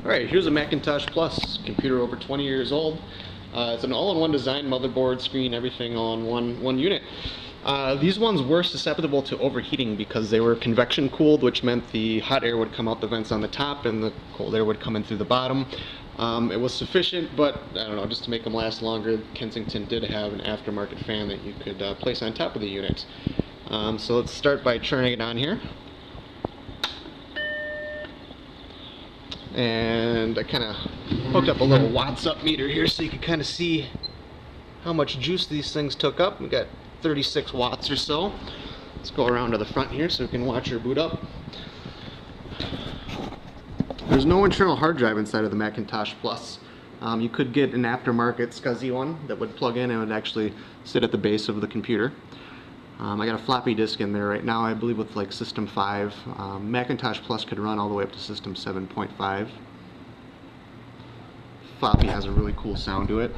Alright, here's a Macintosh Plus, computer over 20 years old. It's an all-in-one design, motherboard, screen, everything all in one unit. These ones were susceptible to overheating because they were convection cooled, which meant the hot air would come out the vents on the top and the cold air would come in through the bottom. It was sufficient, but I don't know, just to make them last longer, Kensington did have an aftermarket fan that you could place on top of the unit. So let's start by turning it on here. And I kind of hooked up a little watts up meter here so you can kind of see how much juice these things took up. We got 36 watts or so. Let's go around to the front here so we can watch her boot up. There's no internal hard drive inside of the Macintosh Plus. You could get an aftermarket SCSI one that would plug in and would actually sit at the base of the computer. I got a floppy disk in there right now, I believe with like System 5. Macintosh Plus could run all the way up to System 7.5. Floppy has a really cool sound to it.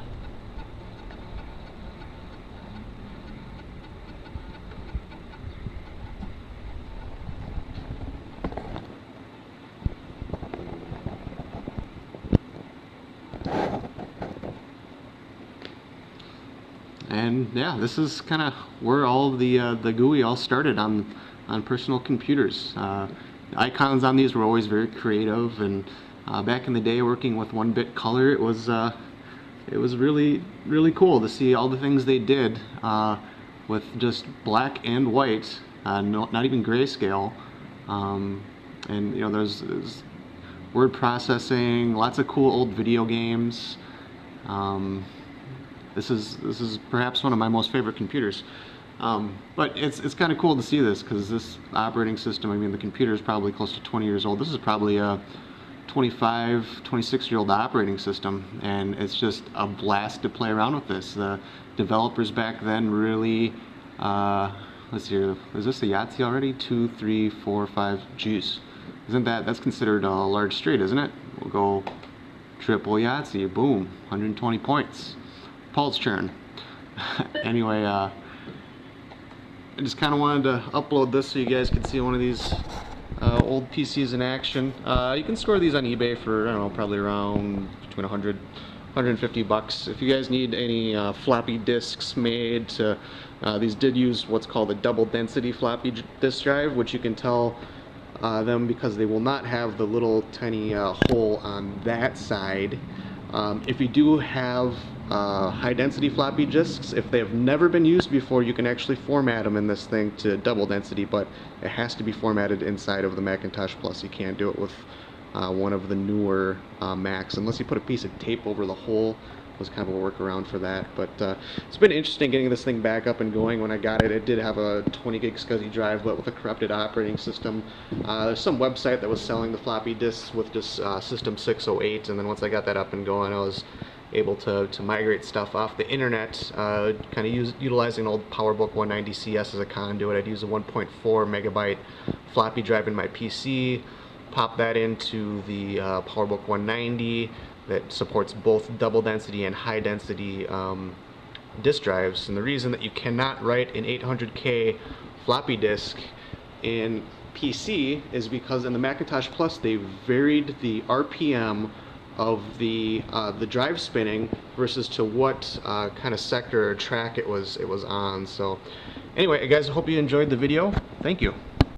And yeah, this is kind of where all the GUI all started on personal computers. Icons on these were always very creative, and back in the day, working with 1-bit color, it was really cool to see all the things they did with just black and white, not even grayscale. And you know, there's word processing, lots of cool old video games. This is perhaps one of my most favorite computers. But it's kind of cool to see this, because this operating system, I mean, the computer is probably close to 20 years old. This is probably a 25, 26-year-old operating system, and it's just a blast to play around with this. The developers back then really, let's see here, is this a Yahtzee already? 2, 3, 4, 5, juice. That's considered a large straight, isn't it? We'll go triple Yahtzee, boom, 120 points. Paul's turn. Anyway, I just kind of wanted to upload this so you guys could see one of these old PCs in action. You can score these on eBay for, I don't know, probably around between 100, 150 bucks. If you guys need any floppy disks made, these did use what's called a double density floppy disk drive, which you can tell them because they will not have the little tiny hole on that side. If you do have high density floppy disks, if they have never been used before, you can actually format them in this thing to double density, but it has to be formatted inside of the Macintosh Plus. You can't do it with one of the newer Macs unless you put a piece of tape over the hole. Was kind of a workaround for that. But it's been interesting getting this thing back up and going. When I got it, it did have a 20 gig SCSI drive, but with a corrupted operating system. There's some website that was selling the floppy disks with just System 608, and then once I got that up and going, I was able to migrate stuff off the internet, kind of utilizing an old PowerBook 190CS as a conduit. I'd use a 1.4 megabyte floppy drive in my PC, pop that into the PowerBook 190 that supports both double density and high density disk drives. And the reason that you cannot write an 800K floppy disk in PC is because in the Macintosh Plus they varied the RPM of the drive spinning versus to what kind of sector or track it was on. So anyway, guys, I hope you enjoyed the video. Thank you.